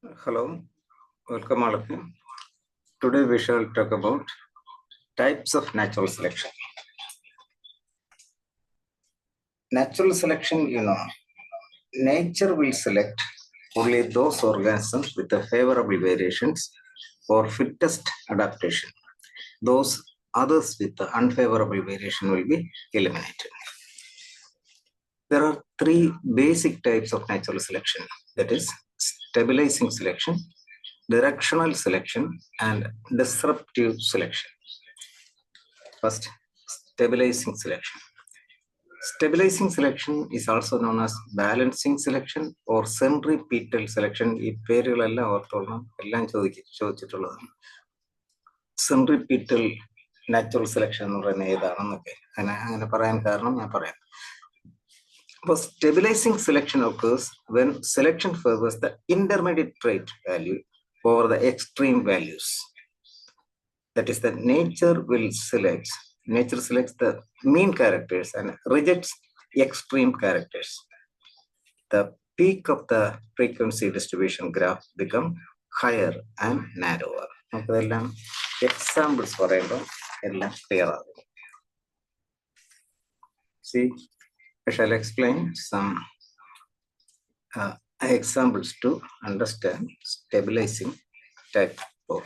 Hello, welcome all of you. Today we shall talk about types of natural selection. Natural selection, nature will select only those organisms with the favorable variations for fittest adaptation. Those others with the unfavorable variation will be eliminated. There are three basic types of natural selection, that is stabilizing selection, directional selection, and disruptive selection. First, stabilizing selection. Stabilizing selection is also known as balancing selection or centripetal selection. ഈ പേരുകളെല്ലാം ഓർത്തോളണം, എല്ലാം ചോദിച്ചിട്ടുള്ളതാണ്. Centripetal natural selection എന്ന് പറയുന്നത് ഏതാണെന്നൊക്കെ അങ്ങനെ പറയാൻ കാരണം ഞാൻ പറയാം. അപ്പോൾ stabilizing selection occurs when selection favors the intermediate trait value over the extreme values. That is, the nature selects the mean characters and rejects extreme characters. The peak of the frequency distribution graph become higher and narrower. നമുക്കെല്ലാം examples പറയുമ്പോൾ എല്ലാം clear ആകും. See, I shall explain some examples to understand stabilizing type of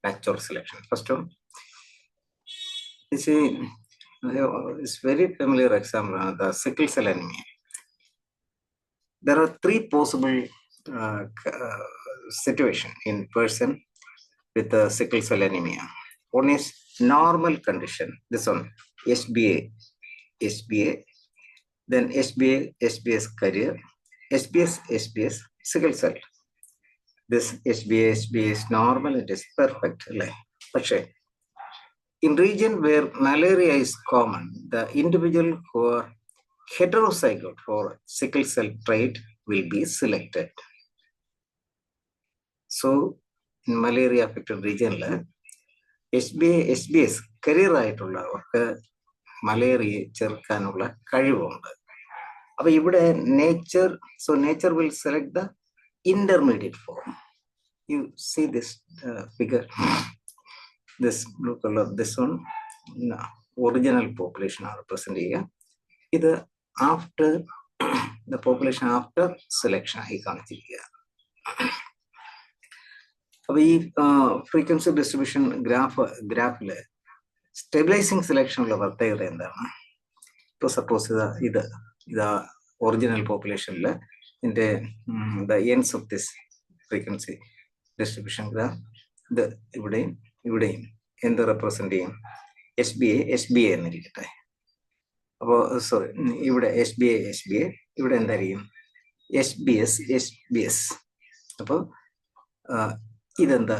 natural selection. First one, you see, it's very familiar example, the sickle cell anemia. There are three possible situations in person with sickle cell anemia. One is normal condition, this one, SBA, then SBS carrier, SBS sickle cell. This SBA is normal, it is perfect. പക്ഷേ in region where malaria is common, the individual who are heterozygote for sickle cell trait will be selected. So in malaria affected region, SBS carrier ആയിട്ടുള്ളവർക്ക് malaria ചെറുക്കാനുള്ള കഴിവുണ്ട്. അപ്പൊ ഇവിടെ nature will select the intermediate form. You see this figure, this blue color, this one, original population are represent here. ഇത് after the population after selection ആയി കാണിച്ചിരിക്കുക. അപ്പൊ ഈ frequency distribution ഗ്രാഫില് stabilising സെലക്ഷനുള്ള പ്രത്യേകത എന്താണ്? ഇപ്പോൾ സപ്പോസ് ഇതാ ഒറിജിനൽ പോപ്പുലേഷനിൽ ഇതിന്റെ the ends of this frequency distribution graph, ഇത് ഇവിടെയും എന്ത് റെപ്രസെന്റ് ചെയ്യും? എസ് ബി എ എന്നിരിക്കട്ടെ. അപ്പോൾ സോറി, ഇവിടെ എസ് ബി എ, ഇവിടെ എന്തായിരിക്കും? S B S. അപ്പോൾ ഇതെന്താ?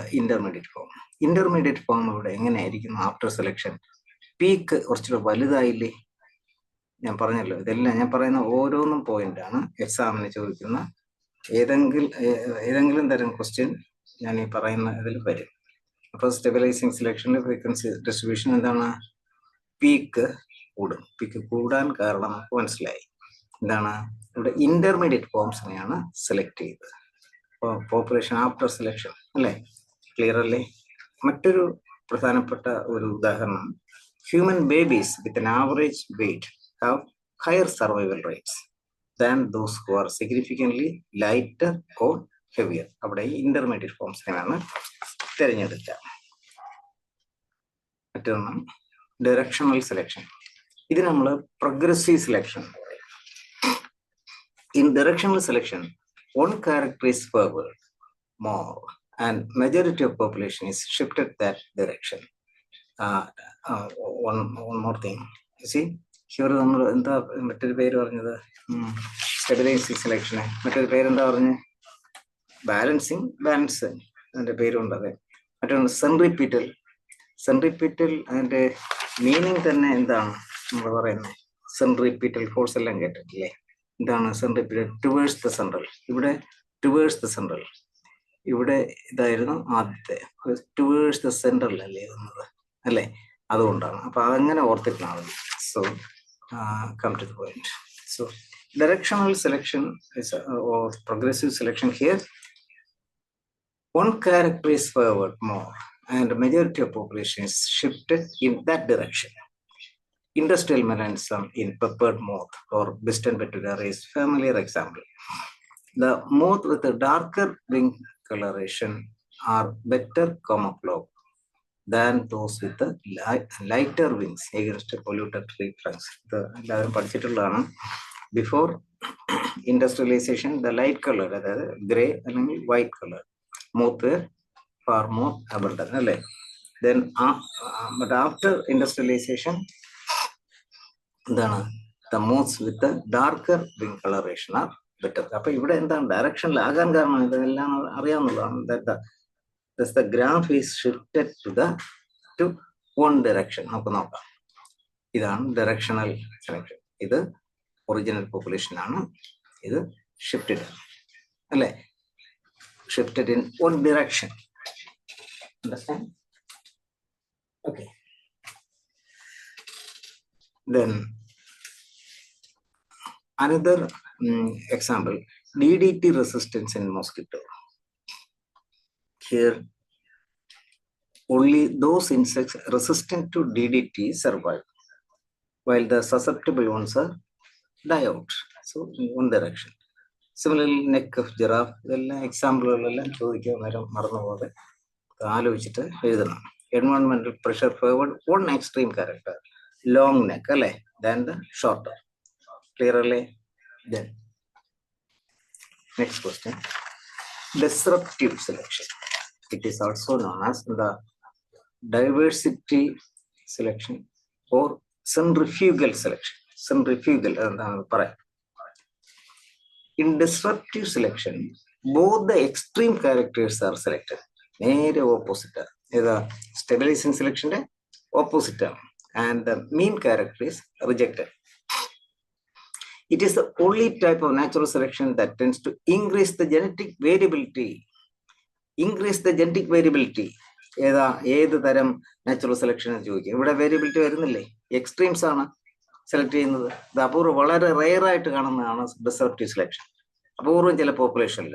ഇന്റർമീഡിയറ്റ് ഫോം ഇവിടെ എങ്ങനെയായിരിക്കും ആഫ്റ്റർ സെലക്ഷൻ? പീക്ക് കുറച്ചുകൂടെ വലുതായില്ലേ? ഞാൻ ഇതെല്ലാം ഞാൻ പറയുന്ന ഓരോന്നും പോയിന്റ് ആണ് എക്സാമിന് ചോദിക്കുന്ന ഏതെങ്കിലും തരം ക്വസ്റ്റ്യൻ ഞാൻ ഈ പറയുന്ന ഇതിൽ വരും. അപ്പോൾ സ്റ്റെബിലൈസിങ് സെലക്ഷനിൽ ഫ്രീക്വൻസി ഡിസ്ട്രിബ്യൂഷൻ എന്താണ്? പീക്ക് കൂടും. പീക്ക് കൂടാൻ കാരണം നമുക്ക് മനസ്സിലായി. എന്താണ്? ഇവിടെ ഇന്റർമീഡിയറ്റ് ഫോംസിനെയാണ് സെലക്ട് ചെയ്തത്. അപ്പോൾ പോപ്പുലേഷൻ ആഫ്റ്റർ സെലക്ഷൻ അല്ലേ? ക്ലിയർ അല്ലേ? മറ്റൊരു പ്രധാനപ്പെട്ട ഒരു ഉദാഹരണം, human babies with an average weight have higher survival rates than those who are significantly lighter or heavier. അവിടെ ഇന്റർമീഡിയറ്റ് ഫോംസിനെയാണ് തിരഞ്ഞെടുക്കുക. മറ്റൊന്ന് ഡയറക്ഷണൽ സെലക്ഷൻ. ഇത് നമ്മൾ പ്രോഗ്രസീവ് സെലക്ഷൻ എന്ന് പറയും. In directional selection, one character is favored more and majority of population is shifted that direction. One more thing, you see here നമ്മൾ എന്താ മറ്റൊരു പേര് പറഞ്ഞത്? സ്റ്റെബിലൈസിങ് സെലക്ഷന് മറ്റൊരു പേരെന്താ പറഞ്ഞ്? ബാലൻസ് അതിന്റെ പേരുണ്ട്. അതെ, മറ്റൊന്ന് സെൻട്രിപീറ്റൽ അതിന്റെ മീനിങ് തന്നെ എന്താണ് നമ്മൾ പറയുന്നത്? സെൻട്രിപീറ്റൽ ഫോഴ്സ് എല്ലാം കേട്ടിട്ടില്ലേ? എന്താണ് സെൻട്രിപീറ്റൽ? Towards the central. ഇവിടെ ടുവേഴ്സ് ദ സെൻട്രൽ, ഇവിടെ ഇതായിരുന്നു ആദ്യത്തെ, ടുവേഴ്സ് ദ സെൻട്രൽ അല്ലേ എന്നത് അല്ലേ? അതുകൊണ്ടാണ്. അപ്പൊ അതങ്ങനെ ഓർത്തിട്ടാണ് മതി. So come to the point. So directional selection is or progressive selection here. one character is favored more and the majority of population is shifted in that direction. Industrial mechanism in peppered moth or Biston petunia is familiar example. The moth with a darker wing coloration are better camouflage than those with the lighter wings against polluted tree trunks. Before industrialization, the light color, gray and white color, moth were far more abundant. Then, but after industrialization, the moths with the darker wing coloration are better. Direction thus the graph is shifted to one direction. This is directional selection. This is original population. This is shifted. Shifted in one direction. Understand? Okay. Then another example, DDT resistance in mosquito. Here, only those insects resistant to DDT survive, while the susceptible ones are die out. So, in one direction. Similarly, neck of giraffe, example, environmental pressure favored one extreme character, long neck, than the shorter. Clearly, then. Next question. Disruptive selection. It is also known as the diversity selection or centrifugal selection. Centrifugal. In disruptive selection, both the extreme characters are selected. Near opposite. The stabilizing selection opposite, and the mean character is rejected. It is the only type of natural selection that tends to increase the genetic variability. Increase the genetic variability. Either natural selection is variability extremes are selected. The rare disruptive selection. Population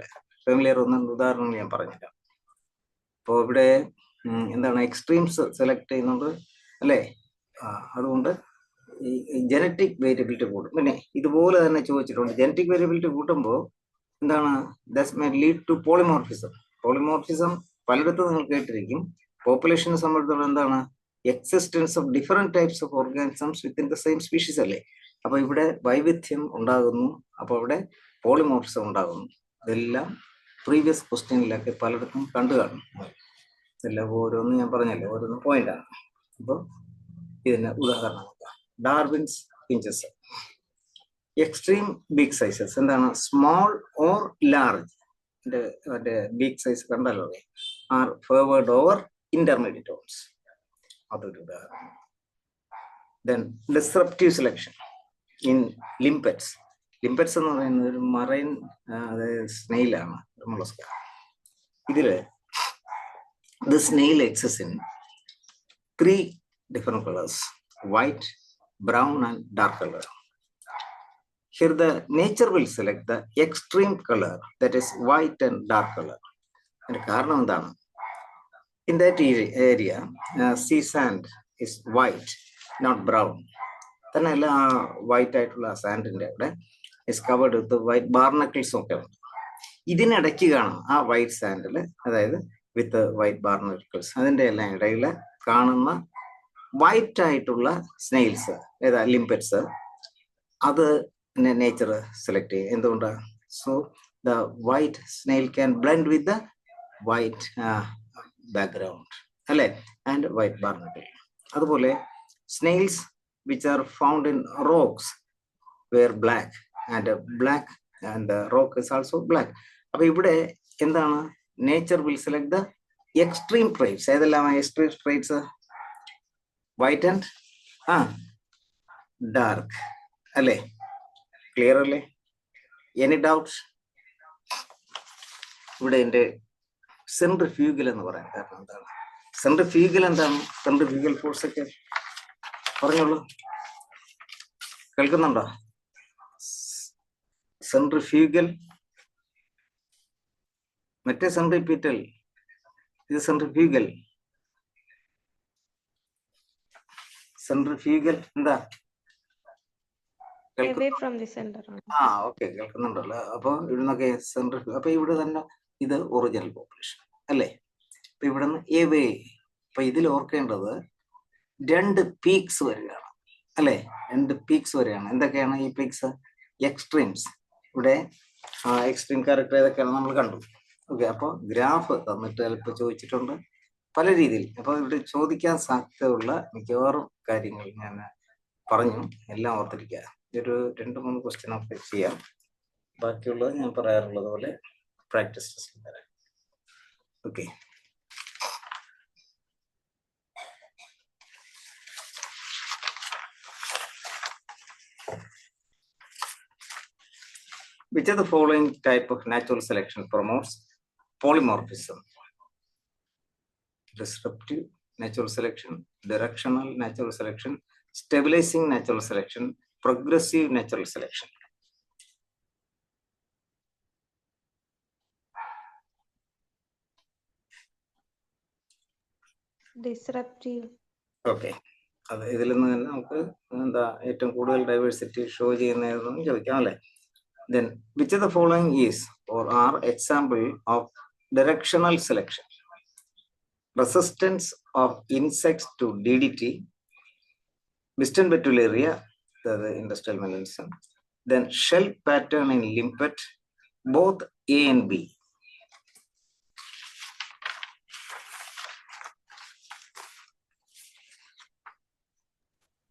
familiar extremes select genetic variability. Genetic variability that may lead to polymorphism. Polymorphism, population existence of different types of organisms within the same species. Polymorphism. Previous question point. Darwin's pinches. Extreme big sizes and small or large. The big size are favored over intermediate ones. Then disruptive selection in limpets. Limpets are marine snail. The snail exists in three different colors: white, brown, and dark color. Here the nature will select the extreme color, that is white and dark color. And in that area, sea sand is white, not brown. Then white sand is covered with the white barnacles. This is white sand with the white barnacles. White snails, limpets, other nature selected. So the white snail can blend with the white background and white barnacle. Snails which are found in rocks were black, and the rock is also black. Nature will select the extreme traits. Extreme traits white and dark. Clearly? Any doubts? Centrifugal centrifugal force. Centrifugal. Centripetal. ഇത് centrifugal. Centrifugal എന്താ? Away from the center. Okay, കേൾക്കുന്നുണ്ടല്ലോ. അപ്പൊ ഇവിടുന്നൊക്കെ centrifugal. അപ്പൊ ഇവിടെ തന്നെ ഇത് original population അല്ലേ? അപ്പൊ ഇവിടുന്ന് എവേ. അപ്പൊ ഇതിൽ ഓർക്കേണ്ടത് 2 പീക്സ് വരികയാണ് അല്ലെ? 2 പീക്സ് വരികയാണ്. എന്തൊക്കെയാണ് ഈ പീക്സ്? എക്സ്ട്രീംസ്. ഇവിടെ എക്സ്ട്രീം ക്യാരക്ടർ ഏതൊക്കെയാണ് നമ്മൾ കണ്ടു. ഓക്കെ, അപ്പോൾ ഗ്രാഫ് തന്നിട്ട് ചിലപ്പോൾ ചോദിച്ചിട്ടുണ്ട് പല രീതിയിൽ. അപ്പോൾ ഇവിടെ ചോദിക്കാൻ സാധ്യതയുള്ള മിക്കവാറും കാര്യങ്ങൾ ഞാൻ പറഞ്ഞു. എല്ലാം ഓർത്തിരിക്കുക. ഇതൊരു 2-3 ക്വസ്റ്റ്യൻ ഒക്കെ ചെയ്യാം. ബാക്കിയുള്ളത് ഞാൻ പറയാറുള്ളത് പോലെ പ്രാക്ടീസ് ടെസ്റ്റ് തരാം. Okay, which of the following type of natural selection promotes polymorphism? Disruptive natural selection, directional natural selection, stabilizing natural selection, progressive natural selection. Disruptive. Okay, അത് ഇതിൽ നിന്ന് തന്നെ നമുക്ക് എന്താ ഏറ്റവും കൂടുതൽ ഡൈവേഴ്സിറ്റി ഷോ ചെയ്യുന്നതെന്ന് ചോദിക്കാം അല്ലേ? Then which of the following is or are example of directional selection? Resistance of insects to DDT, Wiston Betullaria, the industrial mechanism, then shell pattern in limpet, both A and B.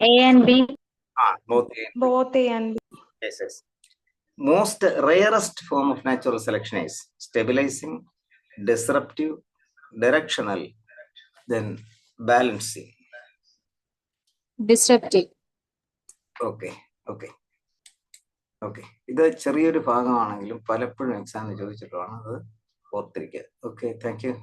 A and B. Both A and B. Both A and B. Yes, yes. Most rarest form of natural selection is stabilizing, disruptive, directional, then balancing. Disruptive. Okay, okay, okay. ഇത് ചെറിയൊരു ഭാഗമാണെങ്കിലും പലപ്പോഴും എക്സാമിന് ചോദിച്ചിട്ടുള്ളതാണ്. അത് ഓർത്തിരിക്കുക. Okay, thank you.